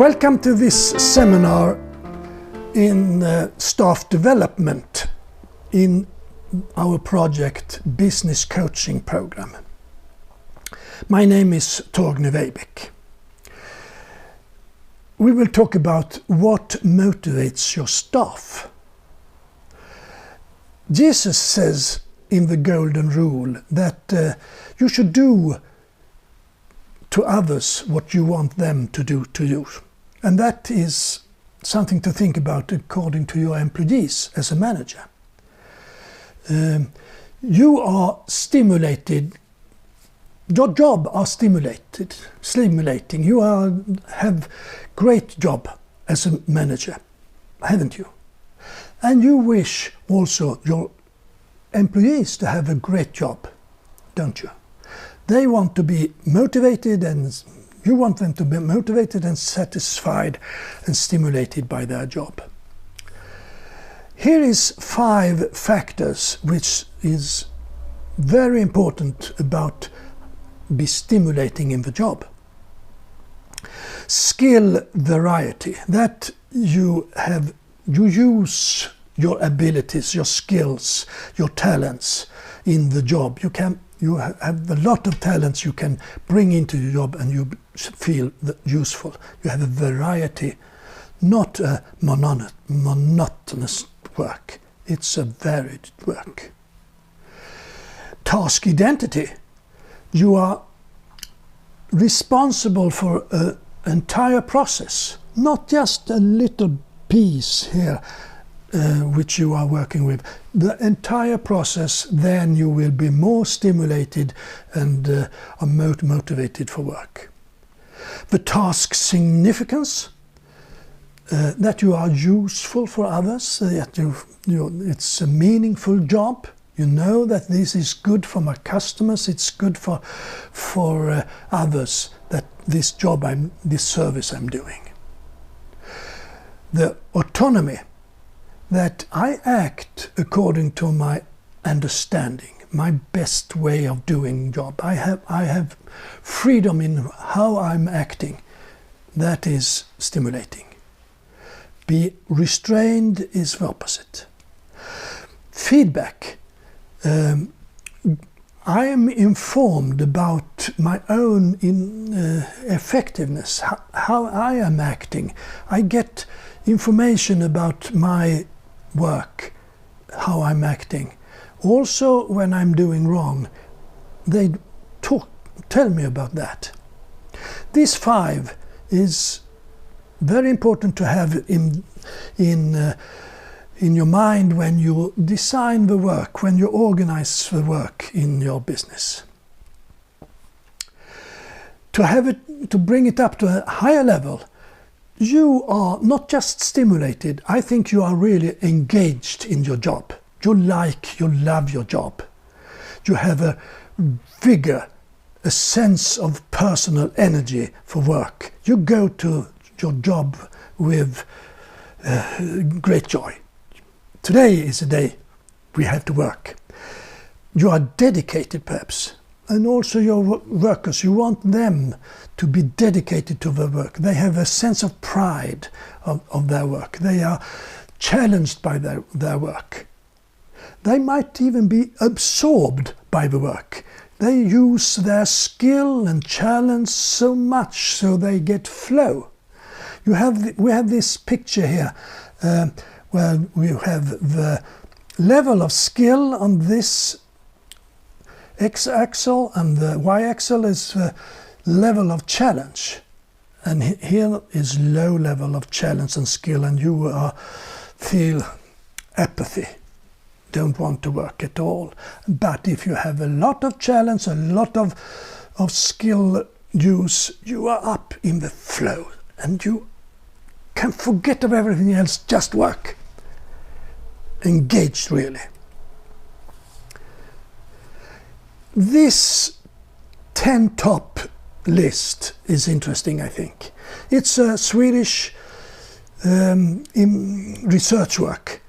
Welcome to this seminar in staff development in our project Business Coaching Program. My name is Torgny Weibeck. We will talk about what motivates your staff. Jesus says in the Golden Rule that you should do to others what you want them to do to you. And that is something to think about according to your employees as a manager. You are stimulated, your job are stimulating. You have great job as a manager, haven't you? And you wish also your employees to have a great job, don't you? They want to be motivated, and you want them to be motivated and satisfied and stimulated by their job. Here is 5 factors which is very important about be stimulating in the job. Skill variety, that you use your abilities, your skills, your talents in the job. You have a lot of talents you can bring into your job and you feel useful. You have a variety, not a monotonous work. It's a varied work. Task identity. You are responsible for an entire process, not just a little piece here which you are working with. The entire process, then you will be more stimulated and are motivated for work. The task significance, that you are useful for others, that it's a meaningful job. You know that this is good for my customers, it's good for others, that this job, this service I'm doing. The autonomy, that I act according to my understanding, my best way of doing job. I have freedom in how I'm acting. That is stimulating. Be restrained is the opposite. Feedback. I am informed about my own effectiveness, how I am acting. I get information about my work, how I'm acting. Also, when I'm doing wrong, they tell me about that. These 5 is very important to have in your mind when you design the work, when you organize the work in your business. To bring it up to a higher level, you are not just stimulated, I think you are really engaged in your job. You love your job. You have a vigor, a sense of personal energy for work. You go to your job with great joy. Today is a day we have to work. You are dedicated perhaps. And also your workers, you want them to be dedicated to their work. They have a sense of pride of their work. They are challenged by their work. They might even be absorbed by the work. They use their skill and challenge so much so they get flow. We have this picture here where we have the level of skill on this X-axis, and the Y-axis is the level of challenge. And here is low level of challenge and skill, and you feel apathy, don't want to work at all. But if you have a lot of challenge, a lot of skill use, you are up in the flow, and you can forget of everything else, just work. Engaged, really. This 10 top list is interesting, I think. It's a Swedish research work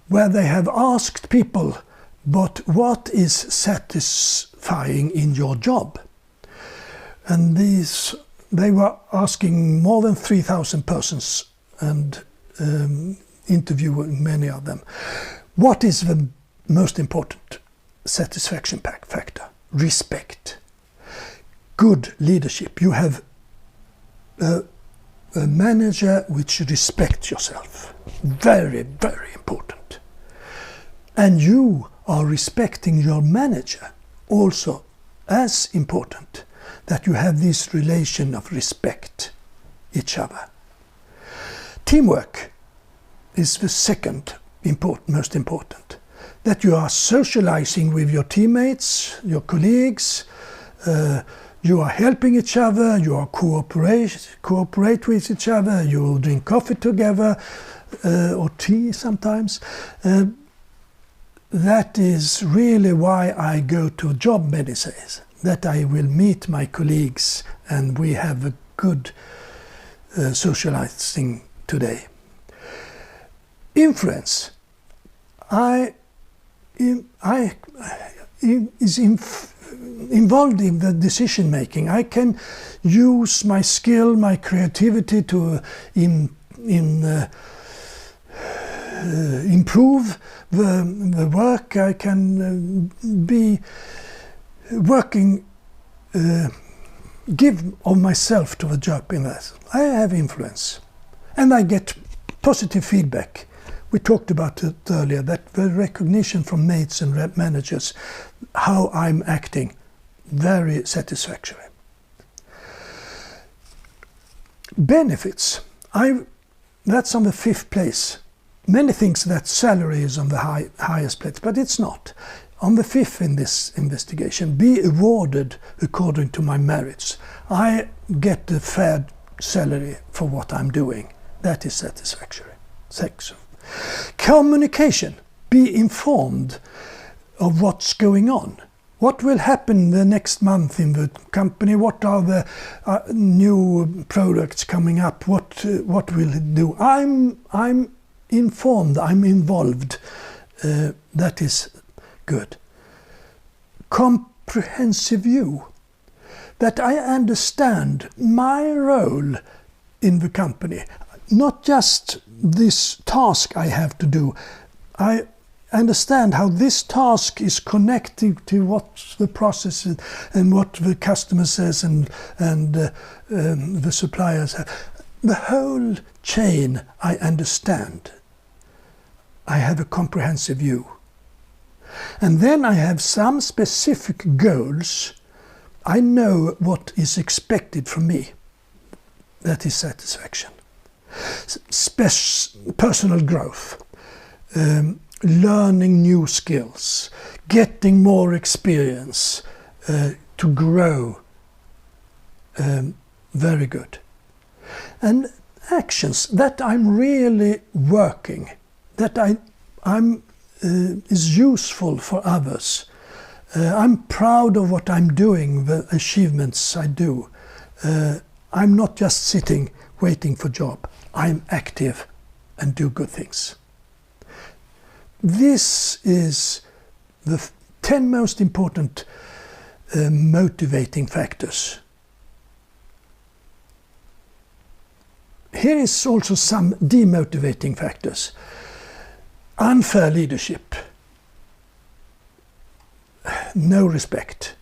where they have asked people, but what is satisfying in your job? And these they were asking more than 3,000 persons and interviewing many of them. What is the most important satisfaction factor? Respect. Good leadership. You have a manager which respects yourself. Very, very important. And you are respecting your manager. Also as important that you have this relation of respect each other. Teamwork is the second most important. That you are socializing with your teammates, your colleagues, you are helping each other, you are cooperate with each other, you drink coffee together, or tea sometimes. That is really why I go to a job many days, that I will meet my colleagues and we have a good socializing today. Influence. Is involved in the decision making. I can use my skill, my creativity to improve the work. I can be working, give of myself to the job in that. I have influence and I get positive feedback. We talked about it earlier, that the recognition from mates and managers, how I'm acting, very satisfactory. Benefits. That's on the 5th place. Many think that salary is on the highest place, but it's not. On the 5th in this investigation, be awarded according to my merits. I get a fair salary for what I'm doing. That is satisfactory. Communication. Be informed of what's going on. What will happen the next month in the company? What are the new products coming up? What will it do? I'm informed. I'm involved. That is good. Comprehensive view. That I understand my role in the company. Not just this task I have to do. I understand how this task is connected to what the process is and what the customer says and the suppliers have. The whole chain I understand. I have a comprehensive view. And then I have some specific goals. I know what is expected from me. That is satisfaction. Personal growth, learning new skills, getting more experience to grow. Very good. And actions that I'm really working, that I'm is useful for others. I'm proud of what I'm doing, the achievements I do. I'm not just sitting waiting for job. I'm active and do good things. This is the 10 most important motivating factors. Here is also some demotivating factors. Unfair leadership. No respect.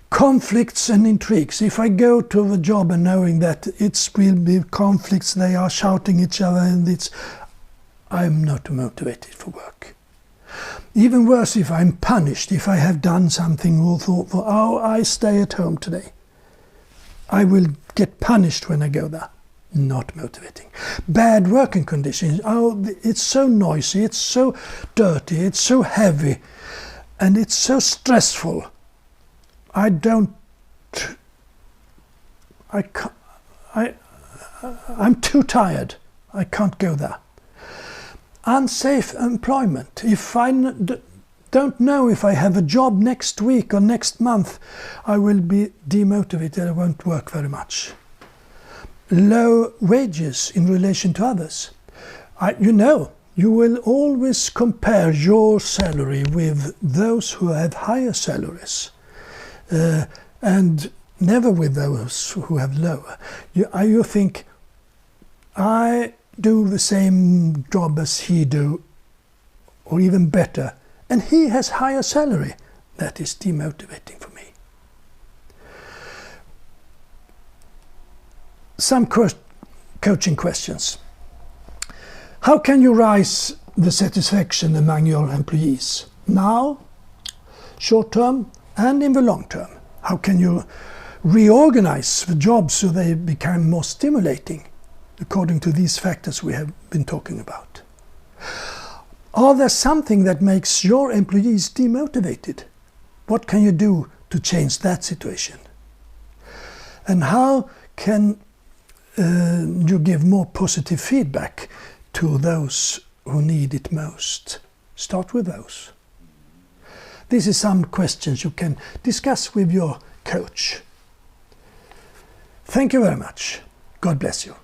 Conflicts and intrigues. If I go to the job and knowing that it will be conflicts, they are shouting each other, and I'm not motivated for work. Even worse, if I'm punished, if I have done something or thought, I stay at home today. I will get punished when I go there. Not motivating. Bad working conditions. It's so noisy, it's so dirty, it's so heavy, and it's so stressful. I'm too tired. I can't go there. Unsafe employment. If I don't know if I have a job next week or next month, I will be demotivated. I won't work very much. Low wages in relation to others. You will always compare your salary with those who have higher salaries. And never with those who have lower. You think, I do the same job as he do, or even better, and he has higher salary. That is demotivating for me. Some coaching questions. How can you rise the satisfaction among your employees? Now, short term, and in the long term. How can you reorganize the jobs so they become more stimulating according to these factors we have been talking about? Are there something that makes your employees demotivated? What can you do to change that situation? And how can you give more positive feedback to those who need it most? Start with those. This is some questions you can discuss with your coach. Thank you very much. God bless you.